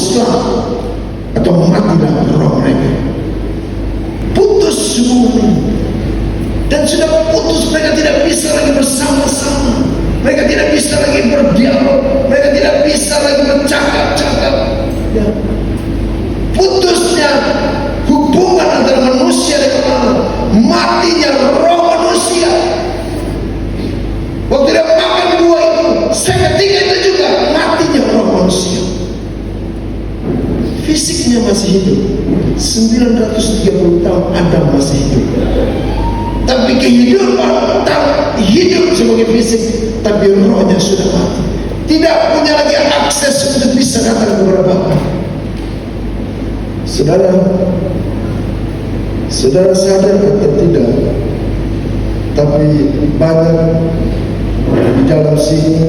hapuslah atau matilah roh mereka. Putus semuanya. Dan sudah putus, mereka tidak bisa lagi bersama-sama. Mereka tidak bisa lagi berdialog. Mereka tidak bisa lagi bercakap-cakap. Ya. Putusnya hubungan antara manusia dengan Allah. Matinya roh manusia. Waktu dia makan buah itu, seketika itu juga matinya roh manusia. Fisiknya masih hidup, 930 tahun Adam masih hidup. Tapi kehidupan hidup sebagai fisik, tapi rohnya sudah mati. Tidak punya lagi akses untuk bisa datang kepada Bapa. Saudara sadar atau tidak? Tapi banyak di dalam sini,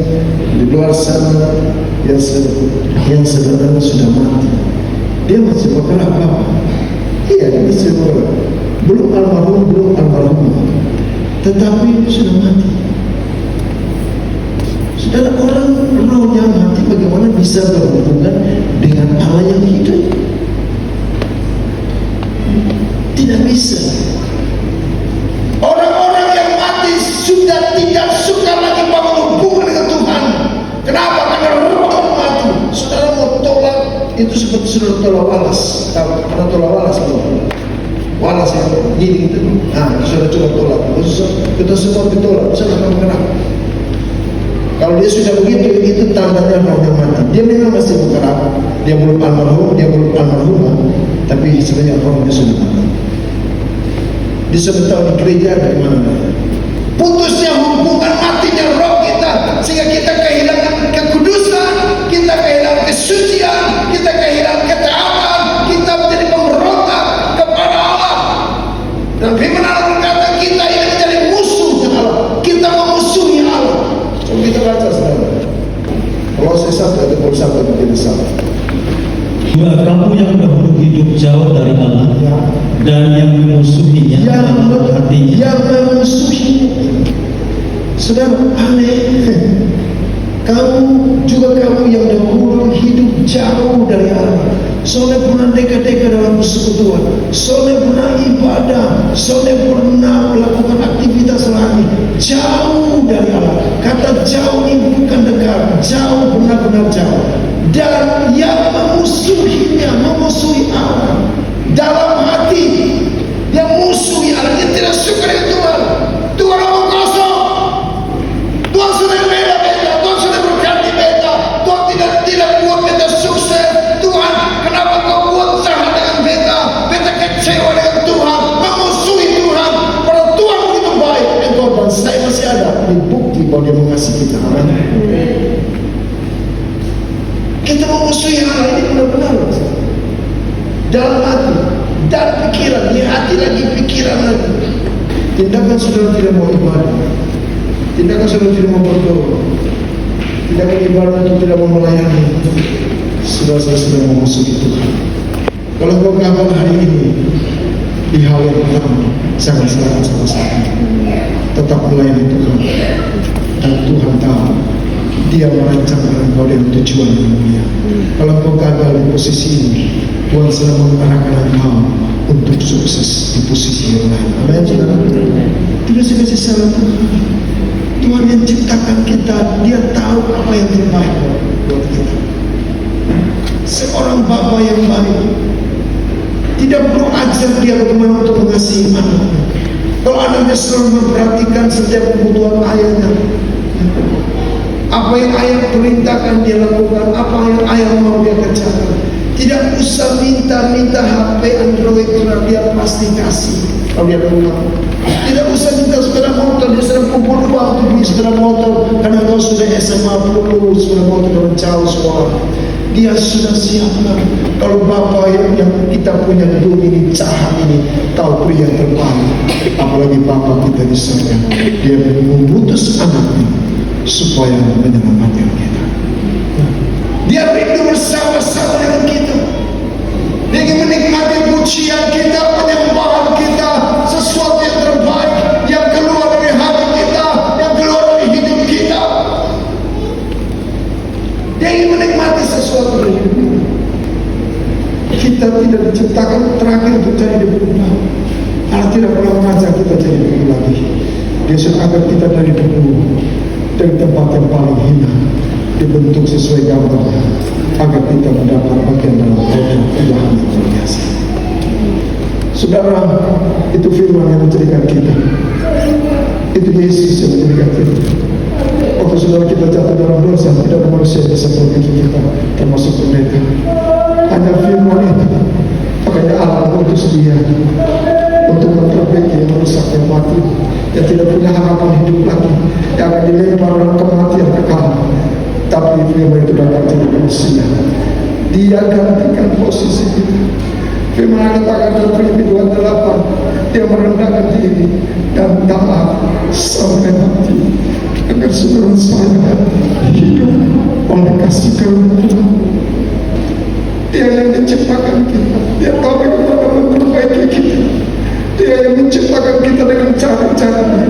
di luar sana yang sebenarnya sudah mati. Dia masih bergerak apa? Iya, dia masih bergerak. Belum almarhum, tetapi sudah mati. Saudara, orang rohnya mati bagaimana bisa berhubungan dengan Allah yang hidup? Tidak bisa. Orang-orang yang mati sudah tidak suka lagi bangun hubungan dengan Tuhan. Kenapa? Karena roh mati. Saudara mau tolak itu seperti saudara tolak walas. Pernah tolak walas belum? Walas yang gini gitu. Nah, sudah coba tolak. Kita semua ditolak. Saya akan mengenal. Kalau dia sudah begitu, itu tandanya rohnya mati. Dia memang masih bergerak. Dia belum almarhum, dia belum almarhumah, tapi sebenarnya rohnya sudah mati. Di sebentar di gereja dari mana? Putusnya hubungan matinya roh kita, sehingga kita kehilangan kekudusan, kita kehilangan kesucian, kita kehilangan ketaatan, kita menjadi pemberontak kepada Allah. Dan firman Allah berkata kita ini menjadi musuhnya Allah. Kita memusuhi Allah. Coba kita baca saudara. Kolose 1 ayat 21 tidak salah. Dua kamu yang dahulu hidup jauh dari Allah dan yang memusuhinya, yang memusuhinya. Saudara, aneh. Kamu yang dahulu hidup jauh dari Allah, soleh pernah dekat-dekat dalam persekutuan, soleh pernah ibadah, soleh pernah melakukan aktivitas lain, jauh dari Allah. Kata jauh ini bukan dekat, jauh, benar-benar jauh. Dan yang memusuhinya, memusuhi Allah dalam hati, yang musuhi Allah, dia tidak suka dengan Tuhan. Tuhan omong kosong, Tuhan sudah beda-beda, Tuhan sudah berganti beda, Tuhan tidak buat beta sukses. Tuhan, kenapa kau buat jahat dengan beta? Beta kecewa dengan Tuhan, memusuhi Tuhan. Padahal Tuhan begitu baik. Engkau dan saya masih ada di bukti bahwa dia mengasihi kita. Kita memusuhi Allah ini benar-benar dalam hati dan pikiran, di hati lagi, pikiran lagi. Tindakan saudara tidak mau ibadah, tindakan saudara tidak mau berdoa, tindakan ibadah itu tidak mau melayani, saudara sedang memusuhi Tuhan. Kalau kau gagal hari ini di hal yang pertama, jangan serahkan sama sekali, tetap melayani Tuhan. Dan Tuhan tahu Dia merancangkan kau dengan tujuan yang mulia. Kalau kau gagal di posisi ini, Tuhan sedang mengarahkan engkau untuk sukses di posisi yang lain. Amin, saudara. Tidak sekali salah Tuhan. Tuhan yang ciptakan kita, Dia tahu apa yang terbaik buat kita. Seorang bapa yang baik tidak perlu ajar dia bagaimana untuk mengasihi anaknya. Kalau anaknya selalu memperhatikan setiap kebutuhan ayahnya, apa yang ayah perintahkan dia lakukan, apa yang ayah mau dia kerjakan. Tidak usah minta HP Android, karena dia pasti kasih kalau dia ada uang. Tidak usah minta sepeda motor, dia sudah kumpul uang untuk beli sepeda motor, karena kau sudah SMA perlu sepeda motor dengan jauh sekolah. Dia sudah siapkan. Kalau Bapa yang kita punya di dunia ini jahat ini, tahu pria yang terbaik. Apalagi Bapa kita di sana, dia mengutus anaknya supaya menyelamatkan kita. Dia rindu bersama-sama dengan kita. Dia ingin menikmati pujian kita, penyembahan kita, sesuatu yang terbaik yang keluar dari hati kita, yang keluar dari hidup kita. Dia ingin menikmati sesuatu dari hidup kita. kita tidak diciptakan terakhir untuk jadi debu. Allah tidak pernah mengajak kita jadi debu lagi. Dia sudah angkat kita dari debu, dari tempat yang paling hina, dibentuk sesuai gambarnya, agar kita mendapat bagian dalam program Tuhan yang luar biasa. Saudara, itu firman yang menjadikan kita. Itu Yesus yang menjadikan kita. Waktu saudara kita jatuh dalam dosa, tidak ada manusia yang bisa memiliki kita, termasuk pendeta. Hanya firman itu. Makanya Allah mengutus dia untuk memperbaiki yang rusak, yang mati, yang tidak punya harapan hidup lagi, yang akan dilempar dalam kematian kekal. Tapi firman itu datang jadi manusia. Dia gantikan posisi kita. Firman Allah katakan dalam Filipi 2:8, dia merendahkan diri dan taat sampai mati, agar saudara saya hidup oleh kasih karunia Tuhan. Dia yang menciptakan kita, dia tahu bagaimana memperbaiki kita. Dia yang menciptakan kita dengan cara-caranya.